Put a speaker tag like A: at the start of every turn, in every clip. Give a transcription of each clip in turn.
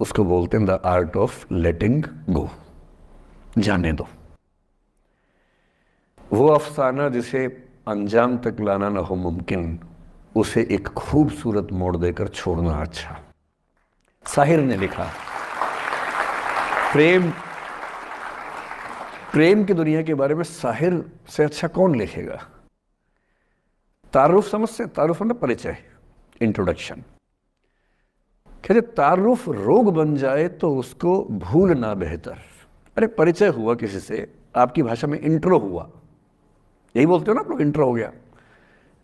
A: उसको बोलते हैं द आर्ट ऑफ लेटिंग गो, जाने दो। वो अफसाना जिसे अंजाम तक लाना ना हो मुमकिन, उसे एक खूबसूरत मोड़ देकर छोड़ना अच्छा। साहिर ने लिखा। प्रेम प्रेम की दुनिया के बारे में साहिर से अच्छा कौन लिखेगा। तारुफ समझते, तारुफ मतलब परिचय, इंट्रोडक्शन। कहते तारुफ रोग बन जाए तो उसको भूलना बेहतर। अरे परिचय हुआ किसी से, आपकी भाषा में इंट्रो हुआ, यही बोलते हो ना आप लोग, इंट्रो हो गया,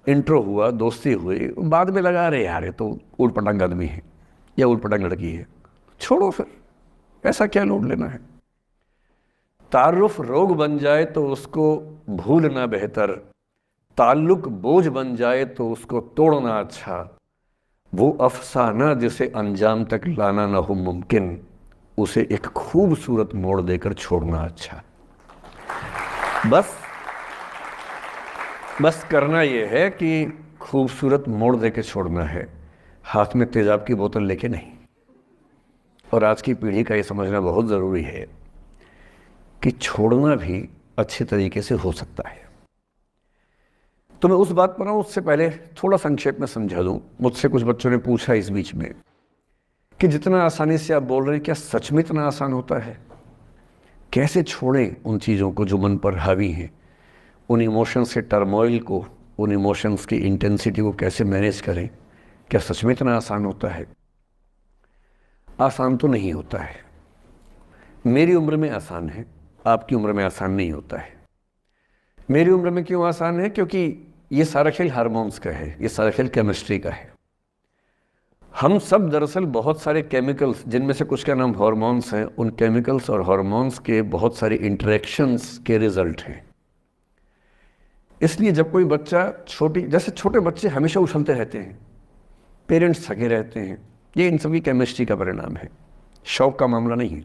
A: इंट्रो हुआ, दोस्ती हुई, बाद में लगा रहे यार ये तो ऊट पटांग आदमी है या ऊट पटांग लड़की है, छोड़ो फिर, ऐसा क्या लोड लेना है। तारुफ रोग बन जाए तो उसको भूलना बेहतर, ताल्लुक बोझ बन जाए तो उसको तोड़ना अच्छा। वो अफसाना जिसे अंजाम तक लाना ना हो मुमकिन, उसे एक खूबसूरत मोड़ देकर छोड़ना अच्छा। बस करना यह है कि खूबसूरत मोड़ देकर छोड़ना है, हाथ में तेजाब की बोतल लेके नहीं। और आज की पीढ़ी का ये समझना बहुत ज़रूरी है कि छोड़ना भी अच्छे तरीके से हो सकता है। तो मैं उस बात पर आऊँ उससे पहले थोड़ा संक्षेप में समझा दूँ। मुझसे कुछ बच्चों ने पूछा इस बीच में कि जितना आसानी से आप बोल रहे हैं, क्या सच में इतना आसान होता है? कैसे छोड़ें उन चीज़ों को जो मन पर हावी हैं, उन इमोशंस के टर्मोइल को, उन इमोशंस की इंटेंसिटी को कैसे मैनेज करें? क्या सच में इतना आसान होता है? आसान तो नहीं होता है। मेरी उम्र में आसान है, आपकी उम्र में आसान नहीं होता है। मेरी उम्र में क्यों आसान है? क्योंकि ये सारा खेल हार्मोन्स का है, ये सारा खेल केमिस्ट्री का है। हम सब दरअसल बहुत सारे केमिकल्स, जिनमें से कुछ का नाम हार्मोन्स हैं, उन केमिकल्स और हार्मोन्स के बहुत सारे इंटरेक्शंस के रिजल्ट हैं। इसलिए जब कोई बच्चा जैसे छोटे बच्चे हमेशा उछलते रहते हैं, पेरेंट्स थके रहते हैं, ये इन सभी केमिस्ट्री का परिणाम है, शौक का मामला नहीं है।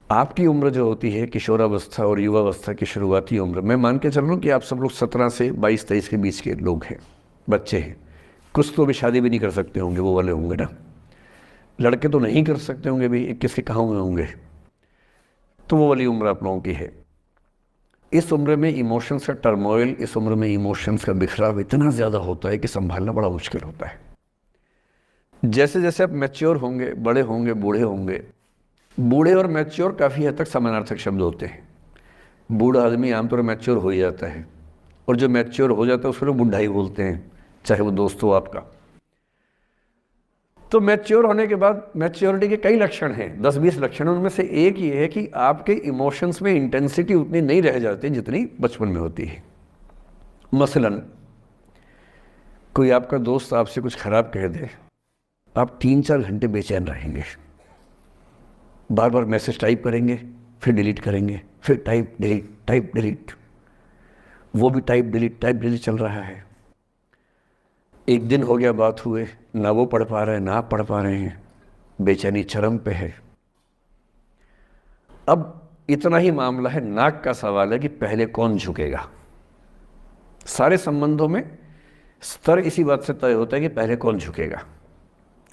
A: आपकी उम्र जो होती है किशोरावस्था और युवावस्था की शुरुआती उम्र, मैं मान के चल रहा हूँ कि आप सब लोग 17 से 22-23 के बीच के लोग हैं, बच्चे हैं। कुछ तो अभी शादी भी नहीं कर सकते होंगे, वो वाले होंगे ना, लड़के तो नहीं कर सकते होंगे भी, 21 के कहाँ हुए होंगे, तो वो वाली उम्र आप लोगों की है। इस उम्र में इमोशंस का टर्मोइल, इस उम्र में इमोशंस का बिखराव इतना ज़्यादा होता है कि संभालना बड़ा मुश्किल होता है। जैसे जैसे आप मैच्योर होंगे, बड़े होंगे, बूढ़े होंगे, बूढ़े और मैच्योर काफ़ी हद तक समानार्थक शब्द होते हैं। बूढ़ा आदमी आमतौर पर मैच्योर हो ही जाता है, और जो मैच्योर हो जाता है उसको लोग बुढ़ा ही बोलते हैं, चाहे वो दोस्त हो आपका। तो मैच्योर होने के बाद मैच्योरिटी के कई लक्षण हैं, 10-20 लक्षण, उनमें से एक ये है कि आपके इमोशंस में इंटेंसिटी उतनी नहीं रह जाती जितनी बचपन में होती है। मसलन कोई आपका दोस्त आपसे कुछ खराब कह दे, आप 3-4 घंटे बेचैन रहेंगे, बार बार मैसेज टाइप करेंगे, फिर डिलीट करेंगे, फिर टाइप डिलीट, वो भी टाइप डिलीट चल रहा है। एक दिन हो गया बात हुए, ना वो पढ़ पा रहे हैं ना आप पढ़ पा रहे हैं, बेचैनी चरम पे है। अब इतना ही मामला है, नाक का सवाल है कि पहले कौन झुकेगा। सारे संबंधों में स्तर इसी बात से तय होता है कि पहले कौन झुकेगा,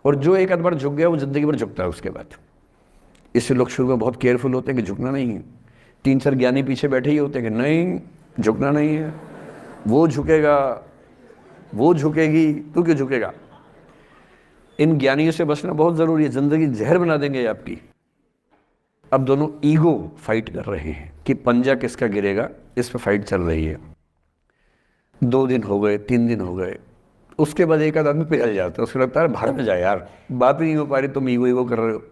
A: और जो एक आध बार झुक गया वो जिंदगी भर झुकता है उसके बाद। इससे लोग शुरू में बहुत केयरफुल होते हैं कि झुकना नहीं है। 3-4 ज्ञानी पीछे बैठे ही होते हैं कि नहीं, झुकना नहीं है, वो झुकेगा, वो झुकेगी, तू क्यों झुकेगा। इन ज्ञानियों से बचना बहुत ज़रूरी है, ज़िंदगी जहर बना देंगे आपकी। अब दोनों ईगो फाइट कर रहे हैं कि पंजा किसका गिरेगा, इस पर फाइट चल रही है। 2 दिन हो गए, 3 दिन हो गए, उसके बाद एक आध आदमी पिघल जाता है, उसको लगता है भाड़ में जाए यार, बात नहीं हो पा रही, तुम ईगो कर रहे हो।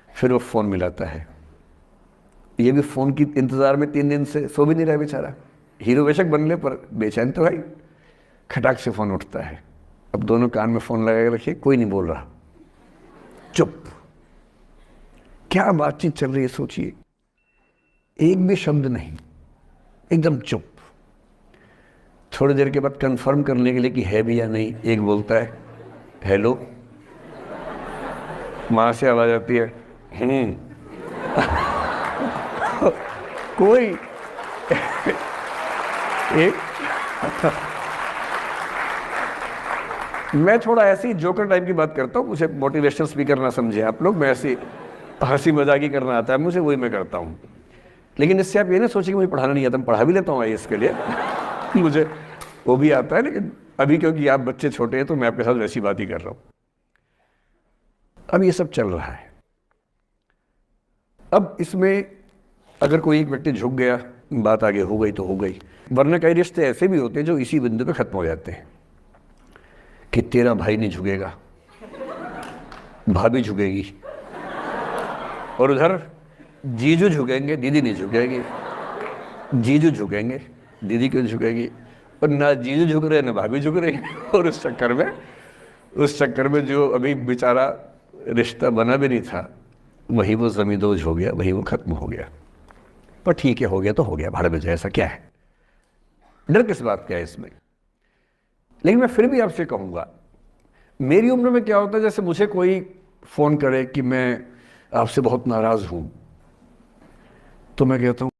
A: फिर वो फ़ोन मिलाता है, ये भी फ़ोन की इंतज़ार में 3 दिन से सो भी नहीं रहा बेचारा, हीरो बेशक बन ले पर बेचैन तो भाई। खटाक से फ़ोन उठता है, अब दोनों कान में फ़ोन लगा के रखिए, कोई नहीं बोल रहा, चुप। क्या बातचीत चल रही है सोचिए, एक भी शब्द नहीं, एकदम चुप। थोड़ी देर के बाद कंफर्म करने के लिए कि है भी या नहीं, एक बोलता है हेलो, वहाँ से आवाज़ आती है कोई एक मैं थोड़ा ऐसी जोकर टाइप की बात करता हूँ, मुझे मोटिवेशनल स्पीकर ना समझे आप लोग, मैं ऐसी हंसी मजाक ही करना आता है मुझे, वही मैं करता हूँ। लेकिन इससे आप ये ना सोचिए कि मुझे पढ़ाना नहीं आता, मैं पढ़ा भी लेता हूँ IAS के लिए मुझे वो भी आता है, लेकिन अभी क्योंकि आप बच्चे छोटे हैं तो मैं आपके साथ वैसी बात ही कर रहा हूँ। अब ये सब चल रहा है। अब इसमें अगर कोई एक व्यक्ति झुक गया, बात आगे हो गई तो हो गई, वरना कई रिश्ते ऐसे भी होते हैं जो इसी बिंदु पे खत्म हो जाते हैं कि तेरा भाई नहीं झुकेगा, भाभी झुकेगी, और उधर जीजू झुकेंगे, दीदी नहीं झुकेगी, जीजू झुकेंगे, दीदी क्यों झुकेगी, और ना जीजू झुक रहे ना भाभी झुक रही और उस चक्कर में जो अभी बेचारा रिश्ता बना भी नहीं था, वही वो ज़मींदोज़ हो गया, वही वो खत्म हो गया। पर ठीक है, हो गया तो हो गया, भाड़ में जाए, ऐसा क्या है, डर किस बात का है इसमें। लेकिन मैं फिर भी आपसे कहूँगा, मेरी उम्र में क्या होता है, जैसे मुझे कोई फ़ोन करे कि मैं आपसे बहुत नाराज़ हूँ, तो मैं कहता हूँ